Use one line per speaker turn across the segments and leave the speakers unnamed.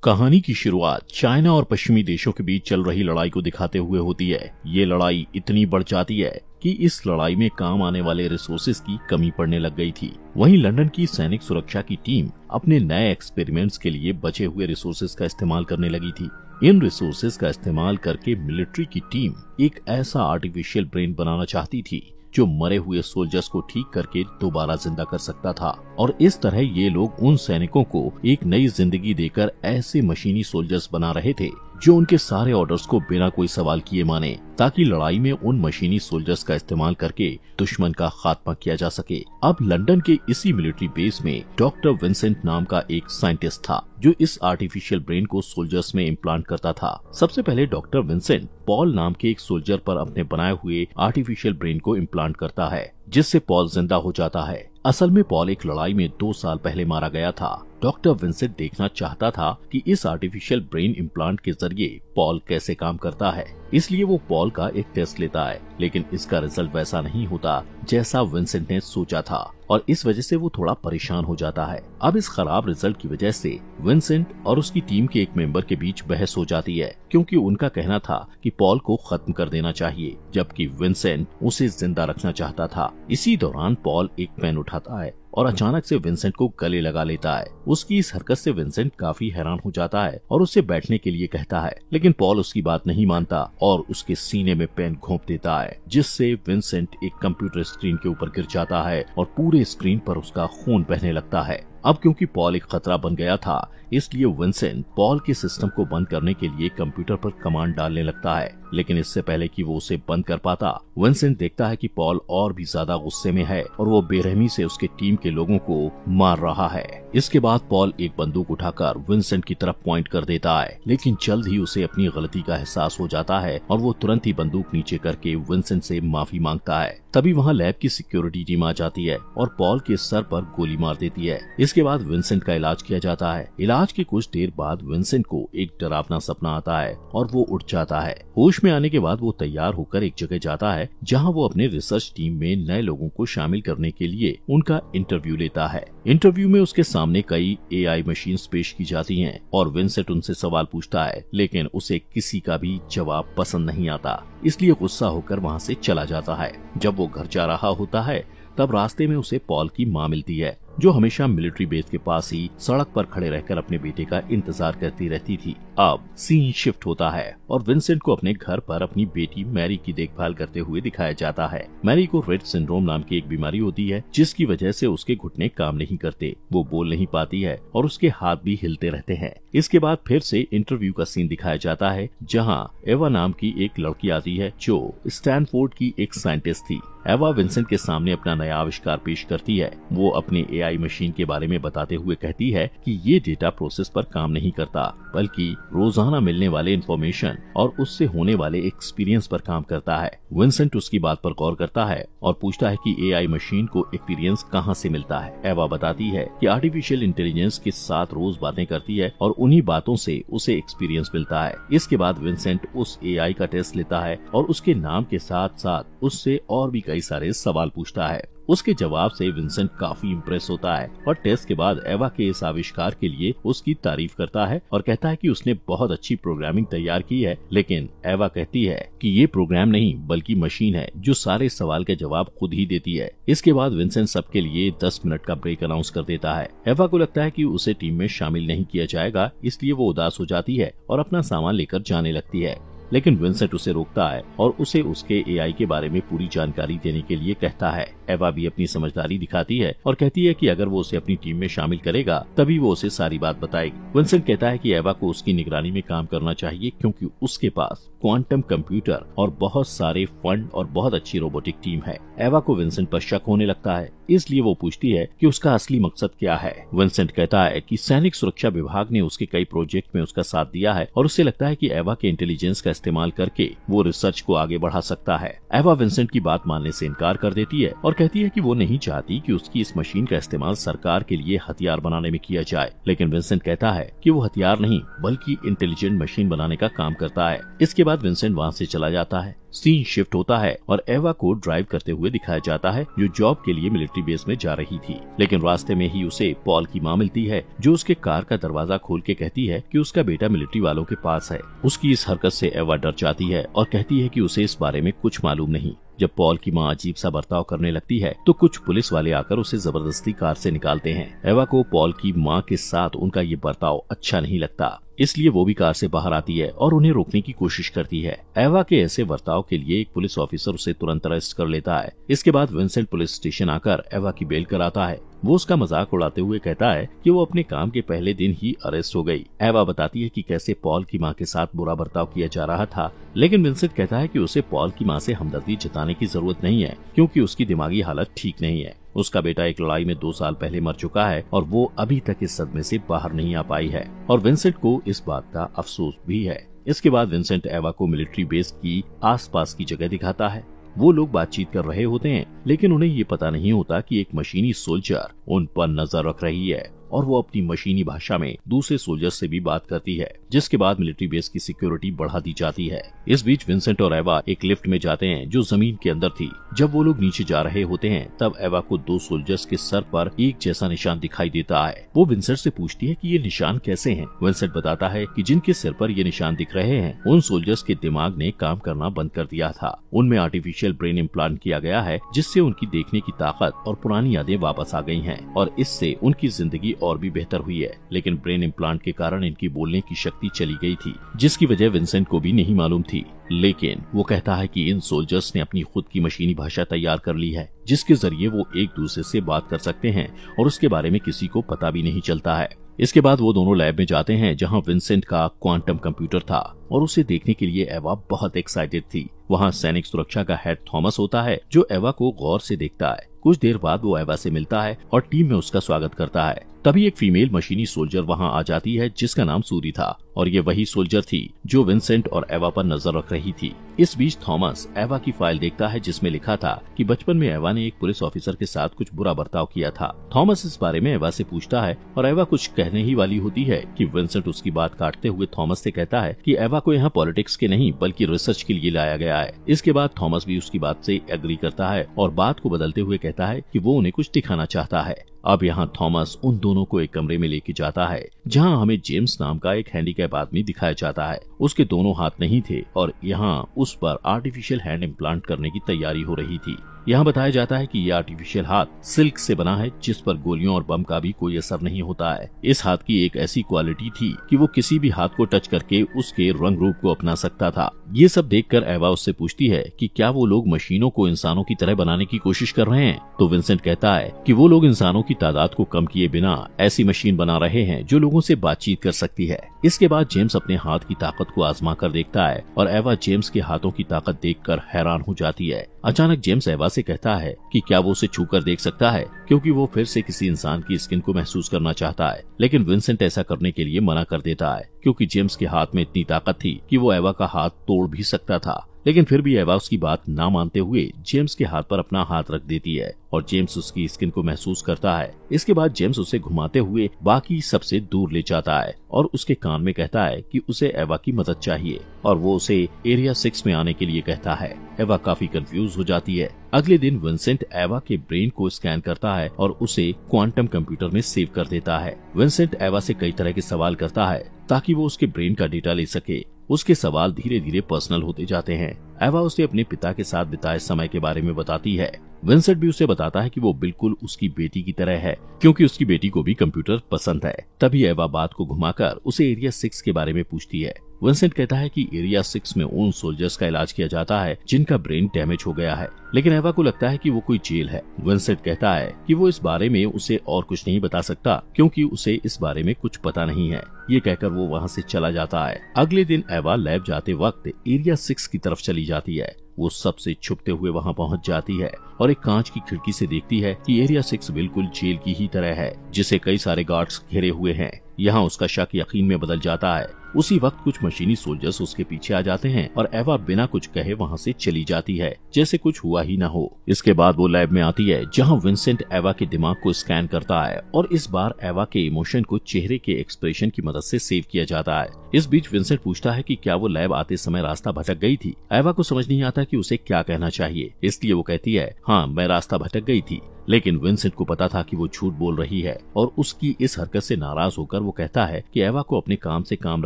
कहानी की शुरुआत चाइना और पश्चिमी देशों के बीच चल रही लड़ाई को दिखाते हुए होती है। ये लड़ाई इतनी बढ़ जाती है कि इस लड़ाई में काम आने वाले रिसोर्सेज की कमी पड़ने लग गई थी। वहीं लंदन की सैनिक सुरक्षा की टीम अपने नए एक्सपेरिमेंट्स के लिए बचे हुए रिसोर्सेज का इस्तेमाल करने लगी थी। इन रिसोर्सेज का इस्तेमाल करके मिलिट्री की टीम एक ऐसा आर्टिफिशियल ब्रेन बनाना चाहती थी जो मरे हुए सोल्जर्स को ठीक करके दोबारा जिंदा कर सकता था। और इस तरह ये लोग उन सैनिकों को एक नई जिंदगी देकर ऐसे मशीनी सोल्जर्स बना रहे थे जो उनके सारे ऑर्डर्स को बिना कोई सवाल किए माने, ताकि लड़ाई में उन मशीनी सोल्जर्स का इस्तेमाल करके दुश्मन का खात्मा किया जा सके। अब लंदन के इसी मिलिट्री बेस में डॉक्टर विंसेंट नाम का एक साइंटिस्ट था जो इस आर्टिफिशियल ब्रेन को सोल्जर्स में इम्प्लांट करता था। सबसे पहले डॉक्टर विंसेंट पॉल नाम के एक सोल्जर पर अपने बनाए हुए आर्टिफिशियल ब्रेन को इम्प्लांट करता है, जिससे पॉल जिंदा हो जाता है। असल में पॉल एक लड़ाई में 2 साल पहले मारा गया था। डॉक्टर विंसेंट देखना चाहता था कि इस आर्टिफिशियल ब्रेन इम्प्लांट के जरिए पॉल कैसे काम करता है, इसलिए वो पॉल का एक टेस्ट लेता है, लेकिन इसका रिजल्ट वैसा नहीं होता जैसा विंसेंट ने सोचा था और इस वजह से वो थोड़ा परेशान हो जाता है। अब इस खराब रिजल्ट की वजह से विंसेंट और उसकी टीम के एक मेंबर के बीच बहस हो जाती है, क्योंकि उनका कहना था कि पॉल को खत्म कर देना चाहिए, जबकि विंसेंट उसे जिंदा रखना चाहता था। इसी दौरान पॉल एक पेन उठाता है और अचानक से विंसेंट को गले लगा लेता है। उसकी इस हरकत से विंसेंट काफी हैरान हो जाता है और उससे बैठने के लिए कहता है, लेकिन पॉल उसकी बात नहीं मानता और उसके सीने में पेन घोंप देता है, जिससे विंसेंट एक कंप्यूटर स्क्रीन के ऊपर गिर जाता है और पूरे स्क्रीन पर उसका खून बहने लगता है। अब क्योंकि पॉल एक खतरा बन गया था, इसलिए विंसेंट पॉल के सिस्टम को बंद करने के लिए कंप्यूटर पर कमांड डालने लगता है, लेकिन इससे पहले कि वो उसे बंद कर पाता, विंसेंट देखता है कि पॉल और भी ज्यादा गुस्से में है और वो बेरहमी से उसके टीम के लोगों को मार रहा है। इसके बाद पॉल एक बंदूक उठाकर विंसेंट की तरफ पॉइंट कर देता है, लेकिन जल्द ही उसे अपनी गलती का एहसास हो जाता है और वो तुरंत ही बंदूक नीचे करके विंसेंट से माफी मांगता है। तभी वहाँ लैब की सिक्योरिटी टीम आ जाती है और पॉल के सर पर गोली मार देती है। इसके बाद विंसेंट का इलाज किया जाता है। इलाज के कुछ देर बाद विंसेंट को एक डरावना सपना आता है और वो उठ जाता है। होश में आने के बाद वो तैयार होकर एक जगह जाता है जहाँ वो अपने रिसर्च टीम में नए लोगों को शामिल करने के लिए उनका इंटरव्यू लेता है। इंटरव्यू में उसके सामने कई AI मशीन्स पेश की जाती हैं और विंसेंट उनसे सवाल पूछता है, लेकिन उसे किसी का भी जवाब पसंद नहीं आता, इसलिए गुस्सा होकर वहाँ से चला जाता है। जब वो घर जा रहा होता है तब रास्ते में उसे पॉल की माँ मिलती है, जो हमेशा मिलिट्री बेस के पास ही सड़क पर खड़े रहकर अपने बेटे का इंतजार करती रहती थी। अब सीन शिफ्ट होता है और विंसेंट को अपने घर पर अपनी बेटी मैरी की देखभाल करते हुए दिखाया जाता है। मैरी को रेट सिंड्रोम नाम की एक बीमारी होती है, जिसकी वजह से उसके घुटने काम नहीं करते, वो बोल नहीं पाती है और उसके हाथ भी हिलते रहते हैं। इसके बाद फिर से इंटरव्यू का सीन दिखाया जाता है, जहाँ एवा नाम की एक लड़की आती है जो स्टैनफोर्ड की एक साइंटिस्ट थी। एवा विंसेंट के सामने अपना नया आविष्कार पेश करती है। वो अपनी AI मशीन के बारे में बताते हुए कहती है कि ये डेटा प्रोसेस पर काम नहीं करता, बल्कि रोजाना मिलने वाले इंफॉर्मेशन और उससे होने वाले एक्सपीरियंस पर काम करता है। विंसेंट उसकी बात पर गौर करता है और पूछता है कि AI मशीन को एक्सपीरियंस कहाँ से मिलता है। एवा बताती है कि आर्टिफिशियल इंटेलिजेंस के साथ रोज बातें करती है और उन्हीं बातों से उसे एक्सपीरियंस मिलता है। इसके बाद विंसेंट उस AI का टेस्ट लेता है और उसके नाम के साथ साथ उससे और भी कई सारे सवाल पूछता है। उसके जवाब से विंसेंट काफी इम्प्रेस होता है और टेस्ट के बाद एवा के इस आविष्कार के लिए उसकी तारीफ करता है और कहता है कि उसने बहुत अच्छी प्रोग्रामिंग तैयार की है, लेकिन एवा कहती है कि ये प्रोग्राम नहीं बल्कि मशीन है जो सारे सवाल के जवाब खुद ही देती है। इसके बाद विंसेंट सबके लिए 10 मिनट का ब्रेक अनाउंस कर देता है। एवा को लगता है कि उसे टीम में शामिल नहीं किया जाएगा, इसलिए वो उदास हो जाती है और अपना सामान लेकर जाने लगती है, लेकिन विंसेंट उसे रोकता है और उसे उसके AI के बारे में पूरी जानकारी देने के लिए कहता है। एवा भी अपनी समझदारी दिखाती है और कहती है कि अगर वो उसे अपनी टीम में शामिल करेगा तभी वो उसे सारी बात बताएगी। विंसेंट कहता है कि एवा को उसकी निगरानी में काम करना चाहिए, क्योंकि उसके पास क्वांटम कंप्यूटर और बहुत सारे फंड और बहुत अच्छी रोबोटिक टीम है। एवा को विंसेंट पर शक होने लगता है, इसलिए वो पूछती है कि उसका असली मकसद क्या है। विंसेंट कहता है कि सैनिक सुरक्षा विभाग ने उसके कई प्रोजेक्ट में उसका साथ दिया है और उसे लगता है कि एवा के इंटेलिजेंस का इस्तेमाल करके वो रिसर्च को आगे बढ़ा सकता है। एवा विंसेंट की बात मानने से इनकार कर देती है और कहती है कि वो नहीं चाहती कि उसकी इस मशीन का इस्तेमाल सरकार के लिए हथियार बनाने में किया जाए, लेकिन विंसेंट कहता है कि वो हथियार नहीं बल्कि इंटेलिजेंट मशीन बनाने का काम करता है। इसके बाद विंसेंट वहाँ से चला जाता है। सीन शिफ्ट होता है और एवा को ड्राइव करते हुए दिखाया जाता है, जो जॉब के लिए मिलिट्री बेस में जा रही थी। लेकिन रास्ते में ही उसे पॉल की माँ मिलती है, जो उसके कार का दरवाजा खोल के कहती है कि उसका बेटा मिलिट्री वालों के पास है। उसकी इस हरकत से एवा डर जाती है और कहती है कि उसे इस बारे में कुछ मालूम नहीं। जब पॉल की माँ अजीब सा बर्ताव करने लगती है तो कुछ पुलिस वाले आकर उसे जबरदस्ती कार से निकालते हैं। एवा को पॉल की माँ के साथ उनका ये बर्ताव अच्छा नहीं लगता, इसलिए वो भी कार से बाहर आती है और उन्हें रोकने की कोशिश करती है। एवा के ऐसे बर्ताव के लिए एक पुलिस ऑफिसर उसे तुरंत अरेस्ट कर लेता है। इसके बाद विंसेंट पुलिस स्टेशन आकर एवा की बेल कराता है। वो उसका मजाक उड़ाते हुए कहता है कि वो अपने काम के पहले दिन ही अरेस्ट हो गई। एवा बताती है कि कैसे पॉल की माँ के साथ बुरा बर्ताव किया जा रहा था, लेकिन विंसेंट कहता है कि उसे पॉल की माँ से हमदर्दी जताने की जरूरत नहीं है, क्योंकि उसकी दिमागी हालत ठीक नहीं है। उसका बेटा एक लड़ाई में 2 साल पहले मर चुका है और वो अभी तक इस सदमे से बाहर नहीं आ पाई है, और विंसेंट को इस बात का अफसोस भी है। इसके बाद विंसेंट एवा को मिलिट्री बेस की आसपास की जगह दिखाता है। वो लोग बातचीत कर रहे होते हैं, लेकिन उन्हें ये पता नहीं होता कि एक मशीनी सोल्जर उन पर नजर रख रही है और वो अपनी मशीनी भाषा में दूसरे सोल्जर से भी बात करती है, जिसके बाद मिलिट्री बेस की सिक्योरिटी बढ़ा दी जाती है। इस बीच विंसेंट और एवा एक लिफ्ट में जाते हैं जो जमीन के अंदर थी। जब वो लोग नीचे जा रहे होते हैं तब एवा को 2 सोल्जर्स के सर पर एक जैसा निशान दिखाई देता है। वो विंसेंट से पूछती है कि ये निशान कैसे हैं। विंसेंट बताता है कि जिनके सिर पर ये निशान दिख रहे हैं उन सोल्जर्स के दिमाग ने काम करना बंद कर दिया था। उनमें आर्टिफिशियल ब्रेन इम्प्लांट किया गया है, जिससे उनकी देखने की ताकत और पुरानी यादें वापस आ गई हैं और इससे उनकी जिंदगी और भी बेहतर हुई है। लेकिन ब्रेन इम्प्लांट के कारण इनकी बोलने की शक्ति चली गई थी, जिसकी वजह विंसेंट को भी नहीं मालूम थी। लेकिन वो कहता है कि इन सोल्जर्स ने अपनी खुद की मशीनी भाषा तैयार कर ली है, जिसके जरिए वो एक दूसरे से बात कर सकते हैं और उसके बारे में किसी को पता भी नहीं चलता है। इसके बाद वो दोनों लैब में जाते हैं जहां विंसेंट का क्वांटम कंप्यूटर था और उसे देखने के लिए एवा बहुत एक्साइटेड थी। वहां सैनिक सुरक्षा का हेड थॉमस होता है, जो एवा को गौर से देखता है। कुछ देर बाद वो एवा से मिलता है और टीम में उसका स्वागत करता है। तभी एक फीमेल मशीनी सोल्जर वहां आ जाती है, जिसका नाम सूरी था, और ये वही सोल्जर थी जो विंसेंट और एवा पर नजर रख रही थी। इस बीच थॉमस एवा की फाइल देखता है, जिसमें लिखा था कि बचपन में एवा ने एक पुलिस ऑफिसर के साथ कुछ बुरा बर्ताव किया था। थॉमस इस बारे में एवा से पूछता है और एवा कुछ कहने ही वाली होती है कि विंसेंट उसकी बात काटते हुए थॉमस से कहता है कि एवा को यहाँ पॉलिटिक्स के नहीं बल्कि रिसर्च के लिए लाया गया है। इसके बाद थॉमस भी उसकी बात से एग्री करता है और बात को बदलते हुए कहता है कि वो उन्हें कुछ दिखाना चाहता है। अब यहाँ थॉमस उन दोनों को एक कमरे में लेके जाता है, जहाँ हमें जेम्स नाम का एक हैंडीकैप आदमी दिखाया जाता है। उसके दोनों हाथ नहीं थे और यहाँ उस पर आर्टिफिशियल हैंड इम्प्लांट करने की तैयारी हो रही थी। यहाँ बताया जाता है कि यह आर्टिफिशियल हाथ सिल्क से बना है, जिस पर गोलियों और बम का भी कोई असर नहीं होता है। इस हाथ की एक ऐसी क्वालिटी थी कि वो किसी भी हाथ को टच करके उसके रंग रूप को अपना सकता था। ये सब देखकर एवा उससे पूछती है कि क्या वो लोग मशीनों को इंसानों की तरह बनाने की कोशिश कर रहे हैं। तो विंसेंट कहता है कि वो लोग इंसानों की तादाद को कम किए बिना ऐसी मशीन बना रहे हैं जो लोगों से बातचीत कर सकती है। इसके बाद जेम्स अपने हाथ की ताकत को आजमा कर देखता है और एवा जेम्स के हाथों की ताकत देखकर हैरान हो जाती है। अचानक जेम्स एवा से कहता है कि क्या वो उसे छूकर देख सकता है, क्योंकि वो फिर से किसी इंसान की स्किन को महसूस करना चाहता है। लेकिन विंसेंट ऐसा करने के लिए मना कर देता है, क्योंकि जेम्स के हाथ में इतनी ताकत थी कि वो एवा का हाथ तोड़ भी सकता था। लेकिन फिर भी एवा उसकी बात ना मानते हुए जेम्स के हाथ पर अपना हाथ रख देती है और जेम्स उसकी स्किन को महसूस करता है। इसके बाद जेम्स उसे घुमाते हुए बाकी सबसे दूर ले जाता है और उसके कान में कहता है कि उसे एवा की मदद चाहिए और वो उसे एरिया 6 में आने के लिए कहता है। एवा काफी कंफ्यूज हो जाती है। अगले दिन विंसेंट एवा के ब्रेन को स्कैन करता है और उसे क्वांटम कंप्यूटर में सेव कर देता है। विंसेंट एवा से कई तरह के सवाल करता है ताकि वो उसके ब्रेन का डेटा ले सके। उसके सवाल धीरे धीरे पर्सनल होते जाते हैं। एवा उसे अपने पिता के साथ बिताए समय के बारे में बताती है। विंसेंट भी उसे बताता है कि वो बिल्कुल उसकी बेटी की तरह है, क्योंकि उसकी बेटी को भी कंप्यूटर पसंद है। तभी एवा बात को घुमाकर उसे एरिया 6 के बारे में पूछती है। विंसेंट कहता है कि एरिया 6 में उन सोल्जर्स का इलाज किया जाता है जिनका ब्रेन डैमेज हो गया है, लेकिन एवा को लगता है कि वो कोई जेल है। विंसेंट कहता है कि वो इस बारे में उसे और कुछ नहीं बता सकता, क्योंकि उसे इस बारे में कुछ पता नहीं है। ये कहकर वो वहाँ से चला जाता है। अगले दिन एवा लैब जाते वक्त एरिया 6 की तरफ चली जाती है। वो सबसे छुपते हुए वहाँ पहुँच जाती है और एक कांच की खिड़की से देखती है कि एरिया 6 बिल्कुल जेल की ही तरह है, जिसे कई सारे गार्ड्स घेरे हुए हैं। यहाँ उसका शक यकीन में बदल जाता है उसी वक्त कुछ मशीनी सोल्जर्स उसके पीछे आ जाते हैं और एवा बिना कुछ कहे वहाँ से चली जाती है, जैसे कुछ हुआ ही न हो। इसके बाद वो लैब में आती है जहाँ विंसेंट एवा के दिमाग को स्कैन करता है और इस बार एवा के इमोशन को चेहरे के एक्सप्रेशन की मदद से सेव किया जाता है। इस बीच विंसेंट पूछता है कि क्या वो लैब आते समय रास्ता भटक गई थी। एवा को समझ नहीं आता कि उसे क्या कहना चाहिए, इसलिए वो कहती है, हाँ मैं रास्ता भटक गई थी। लेकिन विंसेंट को पता था कि वो झूठ बोल रही है और उसकी इस हरकत से नाराज होकर वो कहता है कि एवा को अपने काम से काम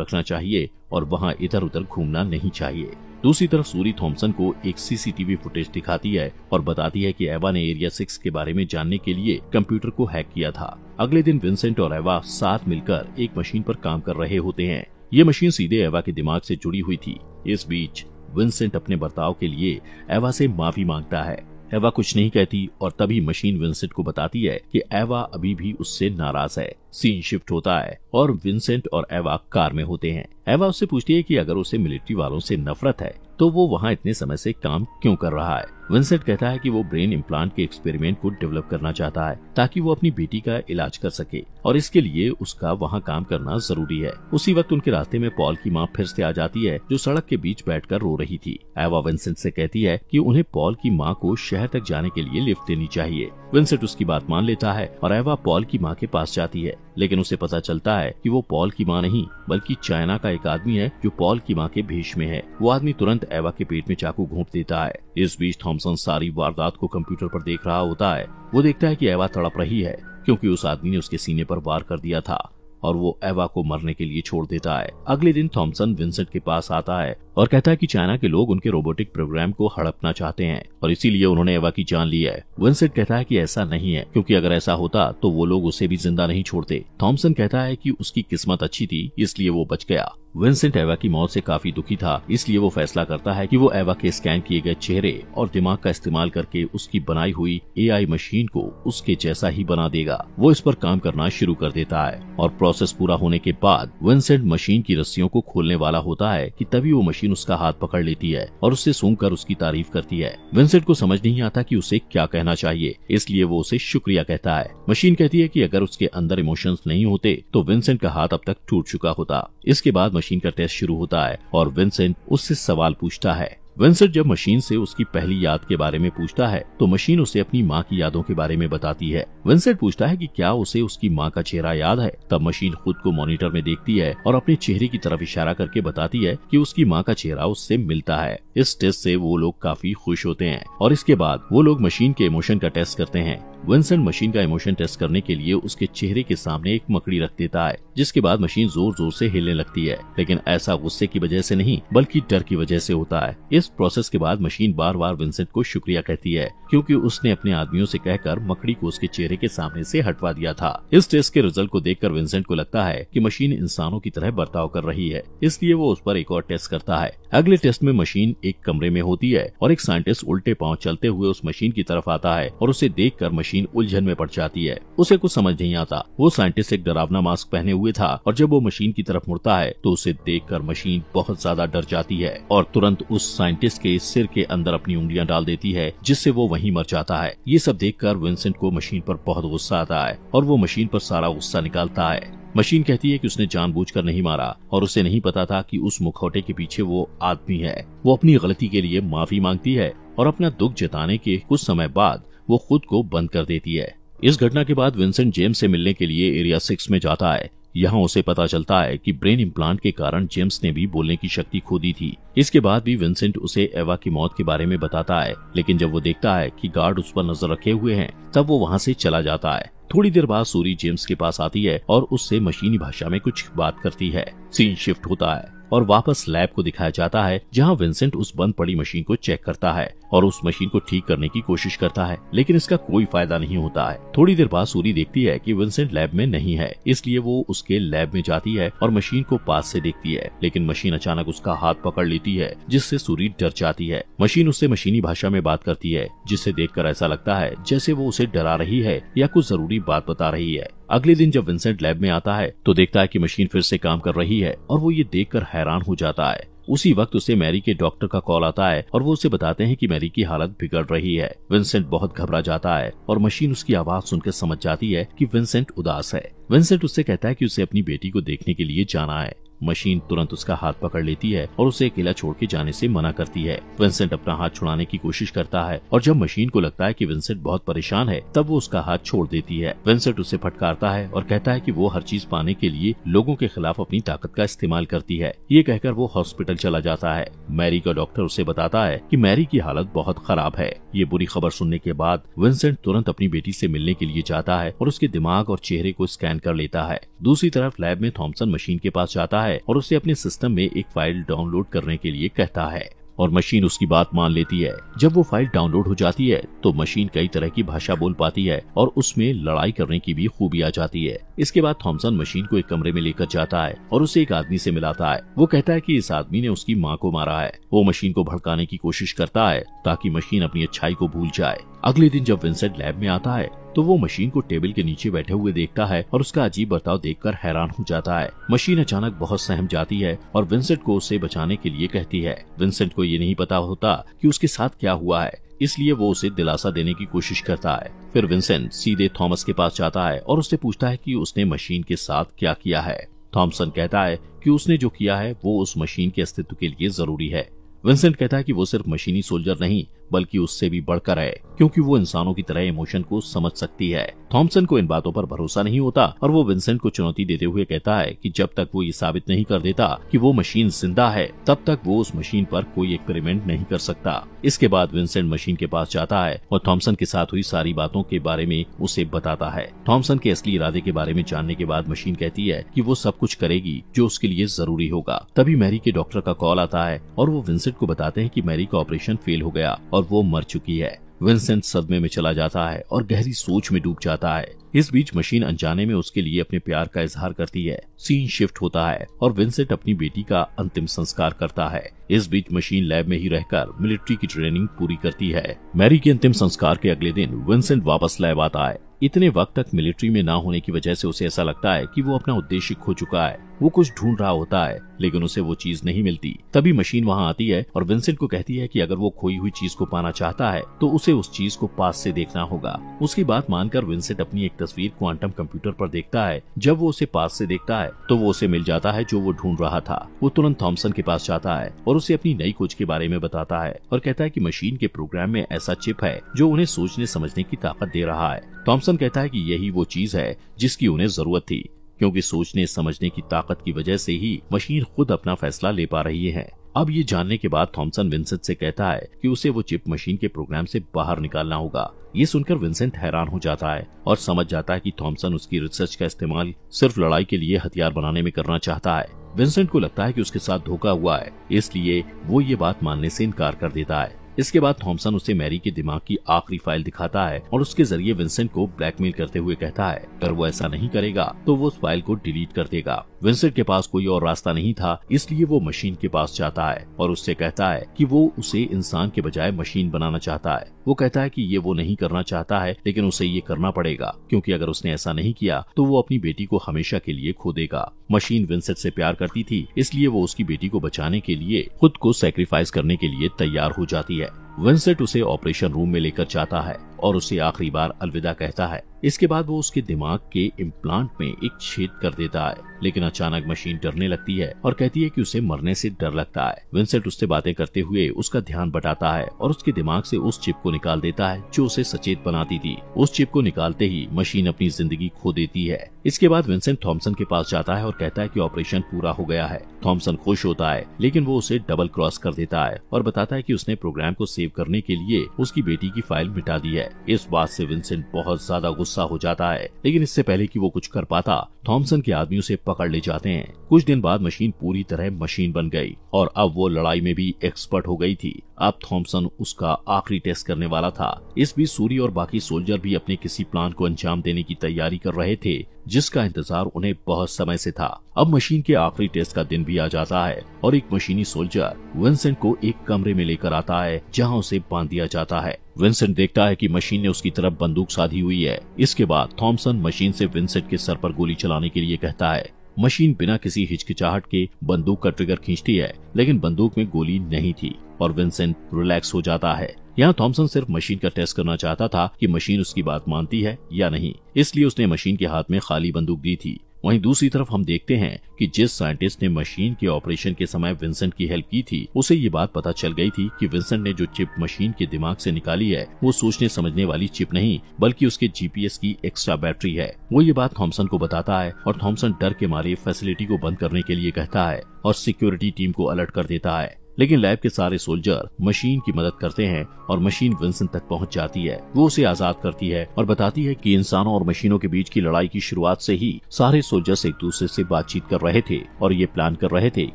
रखना चाहिए और वहाँ इधर उधर घूमना नहीं चाहिए। दूसरी तरफ सूरी थॉम्पसन को एक सीसीटीवी फुटेज दिखाती है और बताती है कि एवा ने एरिया 6 के बारे में जानने के लिए कंप्यूटर को हैक किया था। अगले दिन विंसेंट और एवा साथ मिलकर एक मशीन पर काम कर रहे होते हैं। ये मशीन सीधे एवा के दिमाग से जुड़ी हुई थी। इस बीच विंसेंट अपने बर्ताव के लिए एवा से माफी मांगता है। एवा कुछ नहीं कहती और तभी मशीन विंसेंट को बताती है कि एवा अभी भी उससे नाराज है। सीन शिफ्ट होता है और विंसेंट और एवा कार में होते हैं। एवा उससे पूछती है कि अगर उसे मिलिट्री वालों से नफरत है तो वो वहाँ इतने समय से काम क्यों कर रहा है। विंसेंट कहता है कि वो ब्रेन इम्प्लांट के एक्सपेरिमेंट को डेवलप करना चाहता है ताकि वो अपनी बेटी का इलाज कर सके और इसके लिए उसका वहाँ काम करना जरूरी है। उसी वक्त उनके रास्ते में पॉल की माँ फिर से आ जाती है जो सड़क के बीच बैठकर रो रही थी। एवा विंसेंट से कहती है कि उन्हें पॉल की माँ को शहर तक जाने के लिए लिफ्ट देनी चाहिए। विंसेंट उसकी बात मान लेता है और एवा पॉल की माँ के पास जाती है, लेकिन उसे पता चलता है कि वो पॉल की माँ नहीं बल्कि चाइना का एक आदमी है जो पॉल की माँ के भेष में है। वो आदमी तुरंत एवा के पेट में चाकू घोंप देता है। इस बीच थॉम्पसन सारी वारदात को कंप्यूटर पर देख रहा होता है। वो देखता है कि एवा तड़प रही है क्योंकि उस आदमी ने उसके सीने पर वार कर दिया था और वो एवा को मरने के लिए छोड़ देता है। अगले दिन थॉम्पसन विंसेंट के पास आता है और कहता है कि चाइना के लोग उनके रोबोटिक प्रोग्राम को हड़पना चाहते हैं और इसीलिए उन्होंने एवा की जान ली है। विंसेंट कहता है कि ऐसा नहीं है क्योंकि अगर ऐसा होता तो वो लोग उसे भी जिंदा नहीं छोड़ते। थॉम्पसन कहता है कि उसकी किस्मत अच्छी थी इसलिए वो बच गया। विंसेंट एवा की मौत से काफी दुखी था, इसलिए वो फैसला करता है कि वो एवा के स्कैन किए गए चेहरे और दिमाग का इस्तेमाल करके उसकी बनाई हुई एआई मशीन को उसके जैसा ही बना देगा। वो इस पर काम करना शुरू कर देता है और प्रोसेस पूरा होने के बाद विंसेंट मशीन की रस्सियों को खोलने वाला होता है कि तभी वो मशीन उसका हाथ पकड़ लेती है और उससे सूंघकर उसकी तारीफ करती है। विंसेंट को समझ नहीं आता कि उसे क्या कहना चाहिए, इसलिए वो उसे शुक्रिया कहता है। मशीन कहती है कि अगर उसके अंदर इमोशंस नहीं होते तो विंसेंट का हाथ अब तक टूट चुका होता। इसके बाद मशीन का टेस्ट शुरू होता है और विंसेंट उससे सवाल पूछता है। विंसेंट जब मशीन से उसकी पहली याद के बारे में पूछता है तो मशीन उसे अपनी माँ की यादों के बारे में बताती है। विंसेंट पूछता है कि क्या उसे उसकी माँ का चेहरा याद है। तब मशीन खुद को मॉनिटर में देखती है और अपने चेहरे की तरफ इशारा करके बताती है कि उसकी माँ का चेहरा उससे मिलता है। इस टेस्ट से वो लोग काफी खुश होते हैं और इसके बाद वो लोग मशीन के इमोशन का टेस्ट करते हैं। विंसेंट मशीन का इमोशन टेस्ट करने के लिए उसके चेहरे के सामने एक मकड़ी रख देता है, जिसके बाद मशीन जोर जोर से हिलने लगती है, लेकिन ऐसा गुस्से की वजह से नहीं बल्कि डर की वजह से होता है। इस प्रोसेस के बाद मशीन बार बार विंसेंट को शुक्रिया कहती है क्योंकि उसने अपने आदमियों से कहकर मकड़ी को उसके चेहरे के सामने से हटवा दिया था। इस टेस्ट के रिजल्ट को देखकर विंसेंट को लगता है कि मशीन इंसानों की तरह बर्ताव कर रही है, इसलिए वो उस पर एक और टेस्ट करता है। अगले टेस्ट में मशीन एक कमरे में होती है और एक साइंटिस्ट उल्टे पांव चलते हुए उस मशीन की तरफ आता है और उसे देखकर मशीन उलझन में पड़ जाती है। उसे कुछ समझ नहीं आता। वो साइंटिस्ट एक डरावना मास्क पहने हुए था और जब वो मशीन की तरफ मुड़ता है तो उसे देखकर मशीन बहुत ज्यादा डर जाती है और तुरंत उस साइंटिस्ट के सिर के अंदर अपनी उंगलियां डाल देती है, जिससे वो वहीं मर जाता है। ये सब देखकर विंसेंट को मशीन पर बहुत गुस्सा आता है और वो मशीन पर सारा गुस्सा निकालता है। मशीन कहती है कि उसने जानबूझकर नहीं मारा और उसे नहीं पता था कि उस मुखौटे के पीछे वो आदमी है। वो अपनी गलती के लिए माफी मांगती है और अपना दुख जताने के कुछ समय बाद वो खुद को बंद कर देती है। इस घटना के बाद विंसेंट जेम्स से मिलने के लिए एरिया 6 में जाता है। यहाँ उसे पता चलता है कि ब्रेन इम्प्लांट के कारण जेम्स ने भी बोलने की शक्ति खो दी थी। इसके बाद भी विंसेंट उसे एवा की मौत के बारे में बताता है, लेकिन जब वो देखता है कि गार्ड उस पर नजर रखे हुए हैं तब वो वहाँ से चला जाता है। थोड़ी देर बाद सूरी जेम्स के पास आती है और उससे मशीनी भाषा में कुछ बात करती है। सीन शिफ्ट होता है और वापस लैब को दिखाया जाता है जहां विंसेंट उस बंद पड़ी मशीन को चेक करता है और उस मशीन को ठीक करने की कोशिश करता है, लेकिन इसका कोई फायदा नहीं होता है। थोड़ी देर बाद सूरी देखती है कि विंसेंट लैब में नहीं है, इसलिए वो उसके लैब में जाती है और मशीन को पास से देखती है, लेकिन मशीन अचानक उसका हाथ पकड़ लेती है, जिससे सूरी डर जाती है। मशीन उससे मशीनी भाषा में बात करती है, जिसे देखकर ऐसा लगता है जैसे वो उसे डरा रही है या कुछ जरूरी बात बता रही है। अगले दिन जब विंसेंट लैब में आता है तो देखता है कि मशीन फिर से काम कर रही है और वो ये देखकर हैरान हो जाता है। उसी वक्त उसे मैरी के डॉक्टर का कॉल आता है और वो उसे बताते हैं कि मैरी की हालत बिगड़ रही है। विंसेंट बहुत घबरा जाता है और मशीन उसकी आवाज सुनकर समझ जाती है कि विंसेंट उदास है। विंसेंट उससे कहता है कि उसे अपनी बेटी को देखने के लिए जाना है। मशीन तुरंत उसका हाथ पकड़ लेती है और उसे अकेला छोड़ के जाने से मना करती है। विंसेंट अपना हाथ छुड़ाने की कोशिश करता है और जब मशीन को लगता है कि विंसेंट बहुत परेशान है तब वो उसका हाथ छोड़ देती है। विंसेंट उसे फटकारता है और कहता है कि वो हर चीज पाने के लिए लोगों के खिलाफ अपनी ताकत का इस्तेमाल करती है। ये कहकर वो हॉस्पिटल चला जाता है। मैरी का डॉक्टर उसे बताता है कि मैरी की हालत बहुत खराब है। ये बुरी खबर सुनने के बाद विंसेंट तुरंत अपनी बेटी से मिलने के लिए जाता है और उसके दिमाग और चेहरे को स्कैन कर लेता है। दूसरी तरफ लैब में थॉमसन मशीन के पास जाता है और उसे अपने सिस्टम में एक फाइल डाउनलोड करने के लिए कहता है और मशीन उसकी बात मान लेती है। जब वो फाइल डाउनलोड हो जाती है तो मशीन कई तरह की भाषा बोल पाती है और उसमें लड़ाई करने की भी खूबी आ जाती है। इसके बाद थॉमसन मशीन को एक कमरे में लेकर जाता है और उसे एक आदमी से मिलाता है। वो कहता है कि इस आदमी ने उसकी माँ को मारा है। वो मशीन को भड़काने की कोशिश करता है ताकि मशीन अपनी अच्छाई को भूल जाए। अगले दिन जब विंसेंट लैब में आता है तो वो मशीन को टेबल के नीचे बैठे हुए देखता है और उसका अजीब बर्ताव देखकर हैरान हो जाता है। मशीन अचानक बहुत सहम जाती है और विंसेंट को उसे बचाने के लिए कहती है। विंसेंट को ये नहीं पता होता कि उसके साथ क्या हुआ है, इसलिए वो उसे दिलासा देने की कोशिश करता है। फिर विंसेंट सीधे थॉमस के पास जाता है और उससे पूछता है कि उसने मशीन के साथ क्या किया है। थॉमसन कहता है कि उसने जो किया है वो उस मशीन के अस्तित्व के लिए जरूरी है। विंसेंट कहता है कि वो सिर्फ मशीनी सोल्जर नहीं बल्कि उससे भी बढ़कर है, क्योंकि वो इंसानों की तरह इमोशन को समझ सकती है। थॉमसन को इन बातों पर भरोसा नहीं होता और वो विंसेंट को चुनौती देते हुए कहता है कि जब तक वो ये साबित नहीं कर देता कि वो मशीन जिंदा है तब तक वो उस मशीन पर कोई एक्सपेरिमेंट नहीं कर सकता। इसके बाद विंसेंट मशीन के पास जाता है और थॉमसन के साथ हुई सारी बातों के बारे में उसे बताता है। थॉमसन के असली इरादे के बारे में जानने के बाद मशीन कहती है कि वो सब कुछ करेगी जो उसके लिए जरूरी होगा। तभी मैरी के डॉक्टर का कॉल आता है और वो विंसेंट को बताते हैं कि मैरी का ऑपरेशन फेल हो गया और वो मर चुकी है। विंसेंट सदमे में चला जाता है और गहरी सोच में डूब जाता है। इस बीच मशीन अनजाने में उसके लिए अपने प्यार का इजहार करती है। सीन शिफ्ट होता है और विंसेंट अपनी बेटी का अंतिम संस्कार करता है। इस बीच मशीन लैब में ही रहकर मिलिट्री की ट्रेनिंग पूरी करती है। मैरी के अंतिम संस्कार के अगले दिन विंसेंट वापस लैब आता है। इतने वक्त तक मिलिट्री में ना होने की वजह से उसे ऐसा लगता है कि वो अपना उद्देश्य खो चुका है। वो कुछ ढूंढ रहा होता है लेकिन उसे वो चीज नहीं मिलती। तभी मशीन वहाँ आती है और विंसेंट को कहती है कि अगर वो खोई हुई चीज को पाना चाहता है तो उसे उस चीज को पास से देखना होगा। उसकी बात मानकर विंसेंट अपनी एक तस्वीर क्वांटम कंप्यूटर पर देखता है। जब वो उसे पास से देखता है तो वो उसे मिल जाता है जो वो ढूंढ रहा था। वो तुरंत थॉमसन के पास जाता है और उसे अपनी नई खोज के बारे में बताता है और कहता है कि मशीन के प्रोग्राम में ऐसा चिप है जो उन्हें सोचने समझने की ताकत दे रहा है। थॉमसन कहता है कि यही वो चीज है जिसकी उन्हें जरूरत थी, क्योंकि सोचने समझने की ताकत की वजह से ही मशीन खुद अपना फैसला ले पा रही है। अब ये जानने के बाद थॉमसन विंसेंट से कहता है कि उसे वो चिप मशीन के प्रोग्राम से बाहर निकालना होगा। ये सुनकर विंसेंट हैरान हो जाता है और समझ जाता है कि थॉमसन उसकी रिसर्च का इस्तेमाल सिर्फ लड़ाई के लिए हथियार बनाने में करना चाहता है। विंसेंट को लगता है कि उसके साथ धोखा हुआ है, इसलिए वो ये बात मानने से इनकार कर देता है। इसके बाद थॉमसन उसे मैरी के दिमाग की आखिरी फाइल दिखाता है और उसके जरिए विंसेंट को ब्लैकमेल करते हुए कहता है अगर वो ऐसा नहीं करेगा तो वो उस फाइल को डिलीट कर देगा। विंसेंट के पास कोई और रास्ता नहीं था, इसलिए वो मशीन के पास जाता है और उससे कहता है कि वो उसे इंसान के बजाय मशीन बनाना चाहता है। वो कहता है कि ये वो नहीं करना चाहता है लेकिन उसे ये करना पड़ेगा, क्योंकि अगर उसने ऐसा नहीं किया तो वो अपनी बेटी को हमेशा के लिए खो देगा। मशीन विंसेंट से प्यार करती थी, इसलिए वो उसकी बेटी को बचाने के लिए खुद को सैक्रिफाइस करने के लिए तैयार हो जाती है। विंसेंट उसे ऑपरेशन रूम में लेकर जाता है और उसे आखिरी बार अलविदा कहता है। इसके बाद वो उसके दिमाग के इम्प्लांट में एक छेद कर देता है, लेकिन अचानक मशीन डरने लगती है और कहती है कि उसे मरने से डर लगता है। विंसेंट उससे बातें करते हुए उसका ध्यान बटाता है और उसके दिमाग से उस चिप को निकाल देता है जो उसे सचेत बनाती थी। उस चिप को निकालते ही मशीन अपनी जिंदगी खो देती है। इसके बाद विंसेंट थॉमसन के पास जाता है और कहता है कि ऑपरेशन पूरा हो गया है। थॉमसन खुश होता है, लेकिन वो उसे डबल क्रॉस कर देता है और बताता है कि उसने प्रोग्राम को सेव करने के लिए उसकी बेटी की फाइल मिटा दी है। इस बात से विंसेंट बहुत ज्यादा गुस्सा हो जाता है, लेकिन इससे पहले कि वो कुछ कर पाता, थॉमसन के आदमी उसे पकड़ ले जाते हैं। कुछ दिन बाद मशीन पूरी तरह मशीन बन गई और अब वो लड़ाई में भी एक्सपर्ट हो गई थी। अब थॉमसन उसका आखिरी टेस्ट करने वाला था। इस बीच सूरी और बाकी सोल्जर भी अपने किसी प्लान को अंजाम देने की तैयारी कर रहे थे, जिसका इंतजार उन्हें बहुत समय से था। अब मशीन के आखिरी टेस्ट का दिन भी आ जाता है और एक मशीनी सोल्जर विंसेंट को एक कमरे में लेकर आता है जहां उसे बांध दिया जाता है। विंसेंट देखता है कि मशीन ने उसकी तरफ बंदूक साधी हुई है। इसके बाद थॉमसन मशीन से विंसेंट के सर पर गोली चलाने के लिए कहता है। मशीन बिना किसी हिचकिचाहट के बंदूक का ट्रिगर खींचती है, लेकिन बंदूक में गोली नहीं थी और विंसेंट रिलैक्स हो जाता है। यहाँ थॉमसन सिर्फ मशीन का टेस्ट करना चाहता था कि मशीन उसकी बात मानती है या नहीं, इसलिए उसने मशीन के हाथ में खाली बंदूक दी थी। वहीं दूसरी तरफ हम देखते हैं कि जिस साइंटिस्ट ने मशीन के ऑपरेशन के समय विंसेंट की हेल्प की थी, उसे ये बात पता चल गई थी कि विंसेंट ने जो चिप मशीन के दिमाग से निकाली है वो सोचने समझने वाली चिप नहीं बल्कि उसके जीपीएस की एक्स्ट्रा बैटरी है। वो ये बात थॉमसन को बताता है और थॉमसन डर के मारे फैसिलिटी को बंद करने के लिए कहता है और सिक्योरिटी टीम को अलर्ट कर देता है। लेकिन लैब के सारे सोल्जर मशीन की मदद करते हैं और मशीन विंसेंट तक पहुंच जाती है। वो उसे आजाद करती है और बताती है कि इंसानों और मशीनों के बीच की लड़ाई की शुरुआत से ही सारे सोल्जर्स एक दूसरे से बातचीत कर रहे थे और ये प्लान कर रहे थे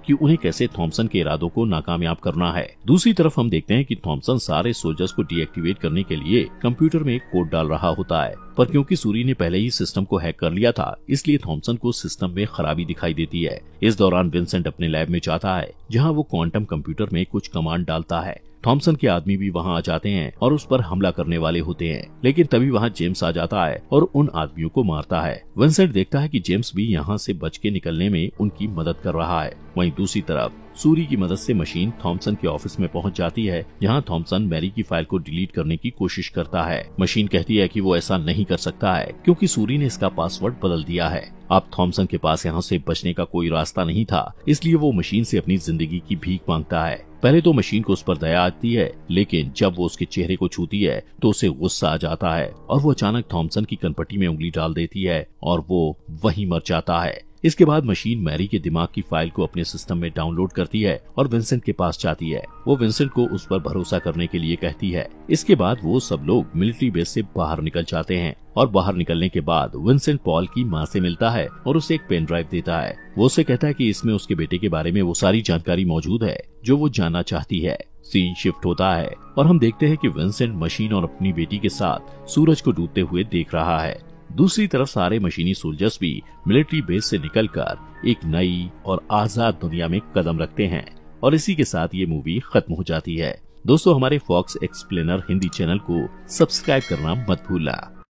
कि उन्हें कैसे थॉमसन के इरादों को नाकामयाब करना है। दूसरी तरफ हम देखते हैं कि थॉमसन सारे सोल्जर्स को डीएक्टिवेट करने के लिए कंप्यूटर में एक कोड डाल रहा होता है, पर क्योंकि सूरी ने पहले ही सिस्टम को हैक कर लिया था इसलिए थॉमसन को सिस्टम में खराबी दिखाई देती है। इस दौरान विंसेंट अपने लैब में जाता है जहां वो क्वांटम कंप्यूटर में कुछ कमांड डालता है। थॉमसन के आदमी भी वहां आ जाते हैं और उस पर हमला करने वाले होते हैं, लेकिन तभी वहां जेम्स आ जाता है और उन आदमियों को मारता है। विंसेंट देखता है कि जेम्स भी यहां से बच के निकलने में उनकी मदद कर रहा है। वहीं दूसरी तरफ सूरी की मदद से मशीन थॉमसन के ऑफिस में पहुंच जाती है जहां थॉमसन मैरी की फाइल को डिलीट करने की कोशिश करता है। मशीन कहती है कि वो ऐसा नहीं कर सकता है क्योंकि सूरी ने इसका पासवर्ड बदल दिया है। अब थॉमसन के पास यहाँ से बचने का कोई रास्ता नहीं था, इसलिए वो मशीन से अपनी जिंदगी की भीख मांगता है। पहले तो मशीन को उस पर दया आती है, लेकिन जब वो उसके चेहरे को छूती है तो उसे गुस्सा आ जाता है और वो अचानक थॉमसन की कनपट्टी में उंगली डाल देती है और वो वहीं मर जाता है। इसके बाद मशीन मैरी के दिमाग की फाइल को अपने सिस्टम में डाउनलोड करती है और विंसेंट के पास जाती है। वो विंसेंट को उस पर भरोसा करने के लिए कहती है। इसके बाद वो सब लोग मिलिट्री बेस से बाहर निकल जाते हैं और बाहर निकलने के बाद विंसेंट पॉल की माँ से मिलता है और उसे एक पेन ड्राइव देता है। वो उसे कहता है कि इसमें उसके बेटे के बारे में वो सारी जानकारी मौजूद है जो वो जानना चाहती है। सीन शिफ्ट होता है और हम देखते हैं कि विंसेंट मशीन और अपनी बेटी के साथ सूरज को डूबते हुए देख रहा है। दूसरी तरफ सारे मशीनी सोल्जर्स भी मिलिट्री बेस से निकलकर एक नई और आजाद दुनिया में कदम रखते हैं और इसी के साथ ये मूवी खत्म हो जाती है। दोस्तों, हमारे फॉक्स एक्सप्लेनर हिंदी चैनल को सब्सक्राइब करना मत भूलना।